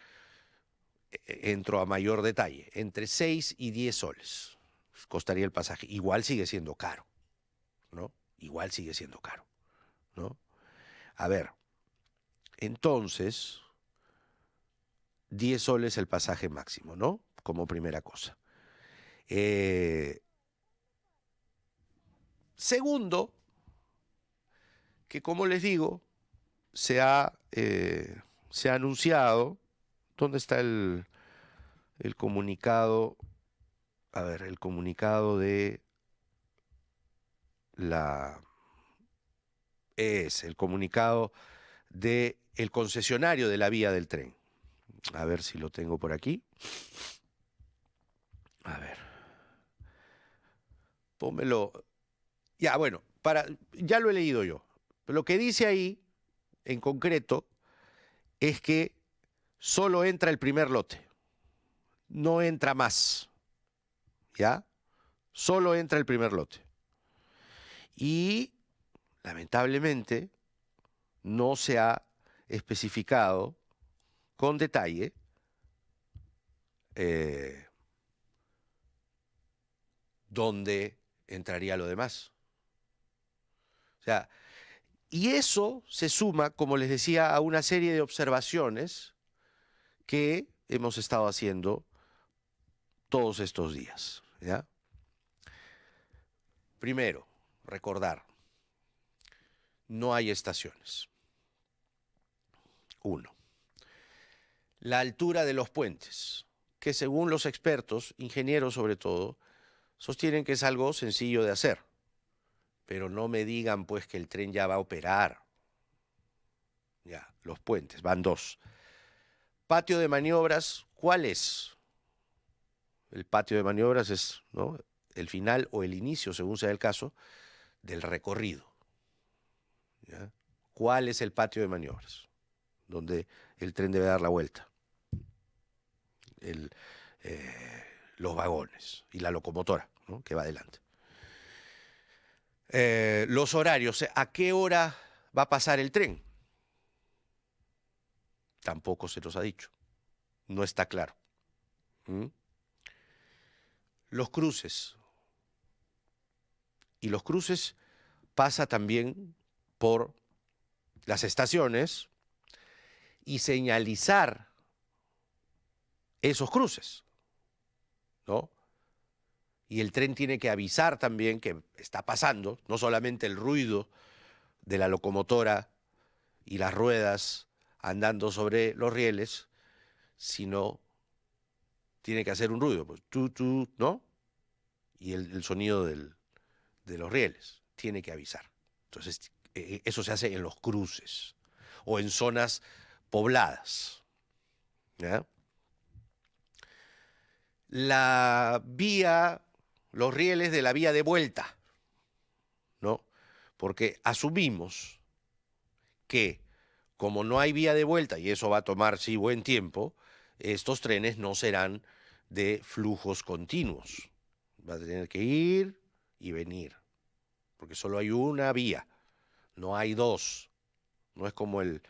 Entro a mayor detalle, entre 6 y 10 soles costaría el pasaje. Igual sigue siendo caro, ¿no? Igual sigue siendo caro, ¿no? A ver, entonces, 10 soles el pasaje máximo, ¿no? Como primera cosa. Segundo, que como les digo, se ha anunciado, ¿dónde está el el comunicado, a ver, el comunicado de el comunicado de el concesionario de la vía del tren. A ver si lo tengo por aquí. A ver. Pónmelo. Ya, bueno, ya lo he leído yo. Pero lo que dice ahí, en concreto, es que solo entra el primer lote. No entra más. ¿Ya? Solo entra el primer lote. Y, lamentablemente, no se ha especificado con detalle dónde entraría lo demás. O sea, y eso se suma, como les decía, a una serie de observaciones que hemos estado haciendo todos estos días, ¿ya? Primero, recordar, no hay estaciones. 1. La altura de los puentes, que según los expertos, ingenieros sobre todo, sostienen que es algo sencillo de hacer. Pero no me digan pues que el tren ya va a operar. Ya, los puentes, van 2. Patio de maniobras, ¿cuál es? El patio de maniobras es, ¿no?, el final o el inicio, según sea el caso, del recorrido. ¿Ya? ¿Cuál es el patio de maniobras? Donde el tren debe dar la vuelta. Los vagones y la locomotora, ¿no?, que va adelante. Los horarios, ¿a qué hora va a pasar el tren? Tampoco se nos ha dicho. No está claro. Los cruces. Y los cruces pasa también por las estaciones y señalizar esos cruces, ¿no? Y el tren tiene que avisar también que está pasando, no solamente el ruido de la locomotora y las ruedas andando sobre los rieles, sino tiene que hacer un ruido, pues, tu, ¿no? Y el sonido de los rieles tiene que avisar. Entonces, eso se hace en los cruces o en zonas pobladas, ¿ya? La vía, los rieles de la vía de vuelta, ¿no? Porque asumimos que como no hay vía de vuelta, y eso va a tomar, sí, buen tiempo, estos trenes no serán de flujos continuos. Va a tener que ir y venir, porque solo hay una vía, no hay dos. No es como el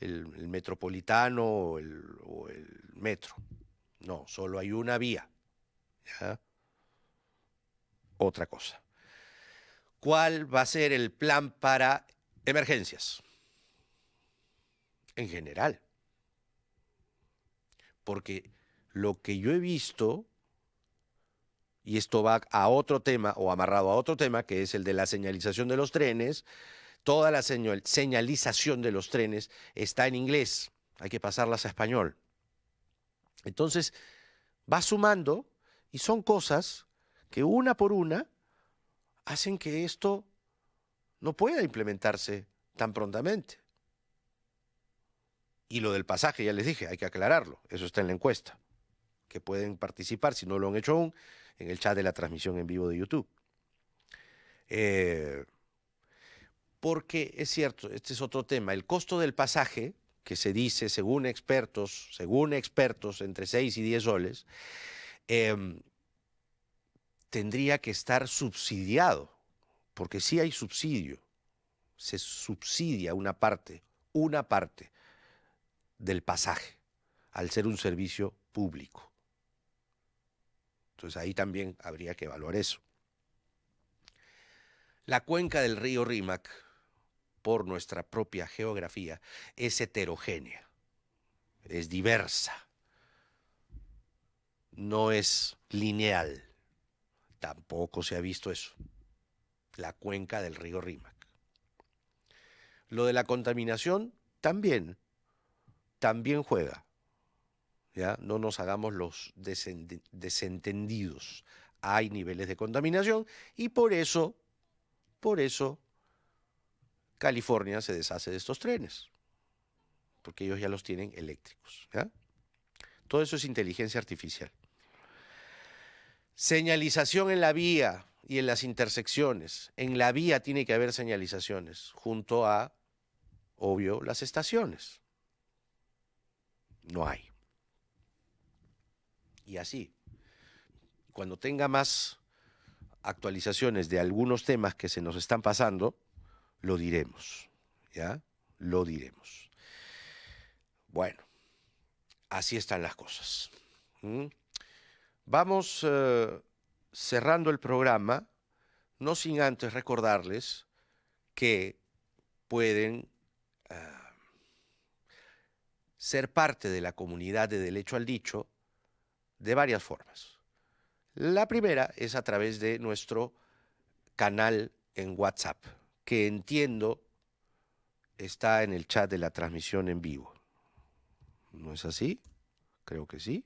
metropolitano o el metro. No, solo hay una vía. ¿Ya? Otra cosa. ¿Cuál va a ser el plan para emergencias? En general. Porque lo que yo he visto, y esto va a otro tema o amarrado a otro tema, que es el de la señalización de los trenes, toda la señalización de los trenes está en inglés, hay que pasarlas a español. Entonces, va sumando y son cosas que una por una hacen que esto no pueda implementarse tan prontamente. Y lo del pasaje, ya les dije, hay que aclararlo, eso está en la encuesta, que pueden participar, si no lo han hecho aún, en el chat de la transmisión en vivo de YouTube. Porque es cierto, este es otro tema, el costo del pasaje, que se dice, según expertos, entre 6 y 10 soles, tendría que estar subsidiado, porque sí hay subsidio, se subsidia una parte del pasaje, al ser un servicio público. Entonces ahí también habría que evaluar eso. La cuenca del río Rímac, por nuestra propia geografía, es heterogénea, es diversa, no es lineal. Tampoco se ha visto eso. La cuenca del río Rímac. Lo de la contaminación también juega, ¿ya? No nos hagamos los desentendidos. Hay niveles de contaminación y por eso California se deshace de estos trenes, porque ellos ya los tienen eléctricos, ¿ya? Todo eso es inteligencia artificial. Señalización en la vía y en las intersecciones. En la vía tiene que haber señalizaciones, junto a, obvio, las estaciones. No hay. Y así, cuando tenga más actualizaciones de algunos temas que se nos están pasando, lo diremos, ¿ya? Lo diremos. Bueno, así están las cosas. Vamos cerrando el programa, no sin antes recordarles que pueden ser parte de la comunidad de Derecho al Dicho de varias formas. La primera es a través de nuestro canal en WhatsApp, que entiendo está en el chat de la transmisión en vivo. ¿No es así? Creo que sí.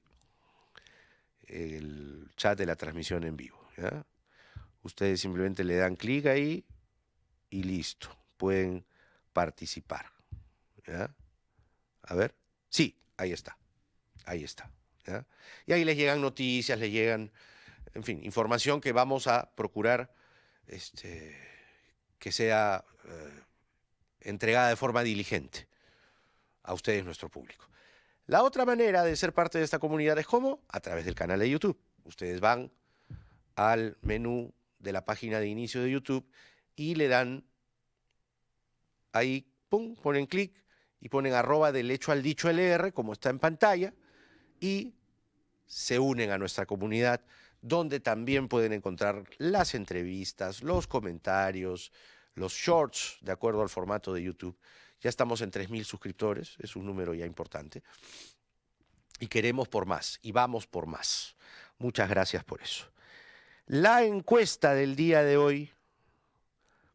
El chat de la transmisión en vivo, ¿ya? Ustedes simplemente le dan clic ahí y listo, pueden participar, ¿ya? A ver, sí, ahí está, ¿ya? Y ahí les llegan noticias, les llegan, en fin, información que vamos a procurar que sea entregada de forma diligente a ustedes, nuestro público. La otra manera de ser parte de esta comunidad es ¿cómo? A través del canal de YouTube. Ustedes van al menú de la página de inicio de YouTube y le dan ahí, pum, ponen clic y ponen @DerechoAlDicho_LR, como está en pantalla, y se unen a nuestra comunidad, donde también pueden encontrar las entrevistas, los comentarios, los shorts, de acuerdo al formato de YouTube. Ya estamos en 3.000 suscriptores, es un número ya importante. Y queremos por más, y vamos por más. Muchas gracias por eso. La encuesta del día de hoy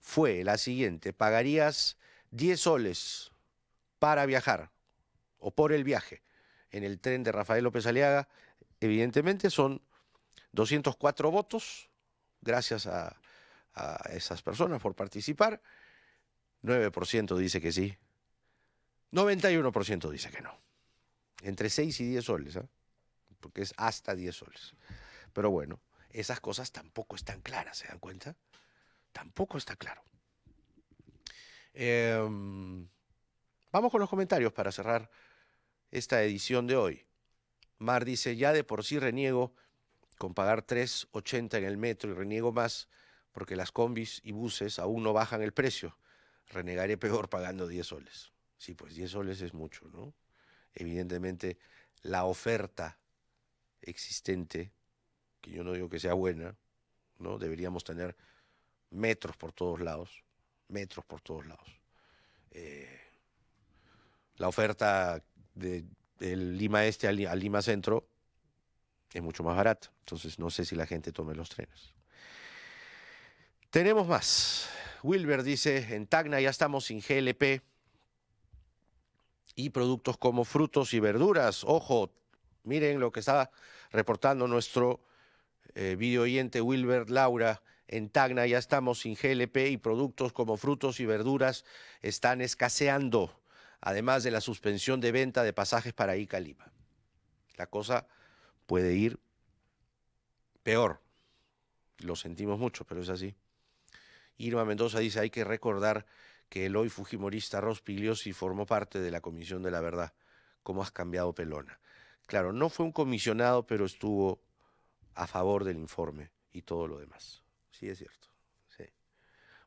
fue la siguiente: ¿pagarías 10 soles para viajar o por el viaje en el tren de Rafael López Aliaga? Evidentemente son 204 votos, gracias a esas personas por participar. 9% dice que sí, 91% dice que no. Entre 6 y 10 soles, ¿eh? Porque es hasta 10 soles. Pero bueno, esas cosas tampoco están claras, ¿se dan cuenta? Tampoco está claro. Vamos con los comentarios para cerrar esta edición de hoy. Mar dice, ya de por sí reniego con pagar 3.80 en el metro y reniego más porque las combis y buses aún no bajan el precio. Renegaré peor pagando 10 soles. Sí, pues 10 soles es mucho, ¿no? Evidentemente, la oferta existente, que yo no digo que sea buena, ¿no? Deberíamos tener metros por todos lados, La oferta del Lima Este al Lima Centro es mucho más barata, entonces no sé si la gente tome los trenes. Tenemos más. Wilber dice, en Tacna ya estamos sin GLP y productos como frutos y verduras. Ojo, miren lo que está reportando nuestro video oyente Wilber Laura. En Tacna ya estamos sin GLP y productos como frutos y verduras están escaseando, además de la suspensión de venta de pasajes para Ica Lima. La cosa puede ir peor. Lo sentimos mucho, pero es así. Irma Mendoza dice, hay que recordar que el hoy fujimorista Rospigliosi formó parte de la Comisión de la Verdad. ¿Cómo has cambiado, pelona? Claro, no fue un comisionado, pero estuvo a favor del informe y todo lo demás. Sí, es cierto. Sí.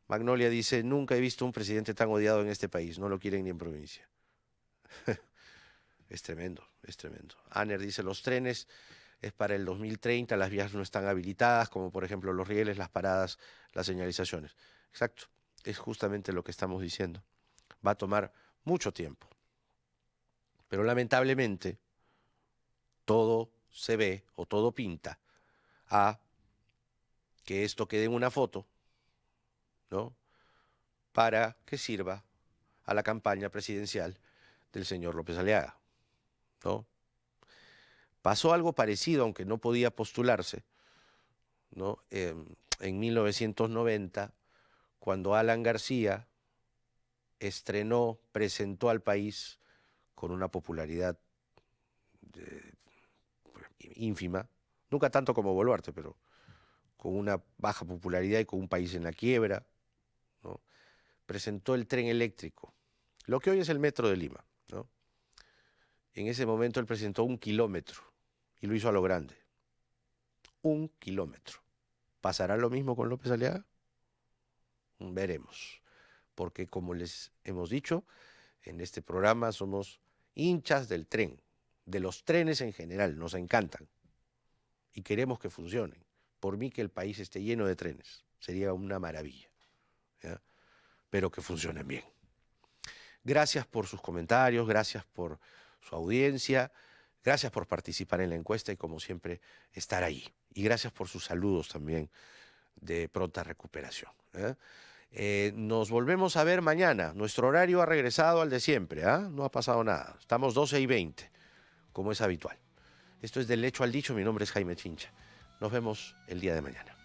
Magnolia dice, nunca he visto un presidente tan odiado en este país. No lo quieren ni en provincia. Es tremendo, es tremendo. Aner dice, los trenes es para el 2030, las vías no están habilitadas, como por ejemplo los rieles, las paradas, las señalizaciones. Exacto, es justamente lo que estamos diciendo. Va a tomar mucho tiempo. Pero lamentablemente, todo se ve o todo pinta a que esto quede en una foto, ¿no? Para que sirva a la campaña presidencial del señor López Aliaga, ¿no? Pasó algo parecido, aunque no podía postularse, ¿no? En 1990, cuando Alan García presentó al país con una popularidad ínfima, nunca tanto como Boluarte, pero con una baja popularidad y con un país en la quiebra, ¿no? Presentó el tren eléctrico, lo que hoy es el metro de Lima, ¿no? En ese momento él presentó 1 kilómetro y lo hizo a lo grande. 1 kilómetro. ¿Pasará lo mismo con López Aliaga? Veremos, porque como les hemos dicho, en este programa somos hinchas del tren, de los trenes en general, nos encantan y queremos que funcionen. Por mí que el país esté lleno de trenes, sería una maravilla, ¿ya? Pero que funcionen bien. Gracias por sus comentarios, gracias por su audiencia, gracias por participar en la encuesta y como siempre estar ahí. Y gracias por sus saludos también de pronta recuperación, ¿eh? Nos volvemos a ver mañana. Nuestro horario ha regresado al de siempre, ¿eh? No ha pasado nada. Estamos 12:20, como es habitual. Esto es Del Hecho al Dicho. Mi nombre es Jaime Chincha. Nos vemos el día de mañana.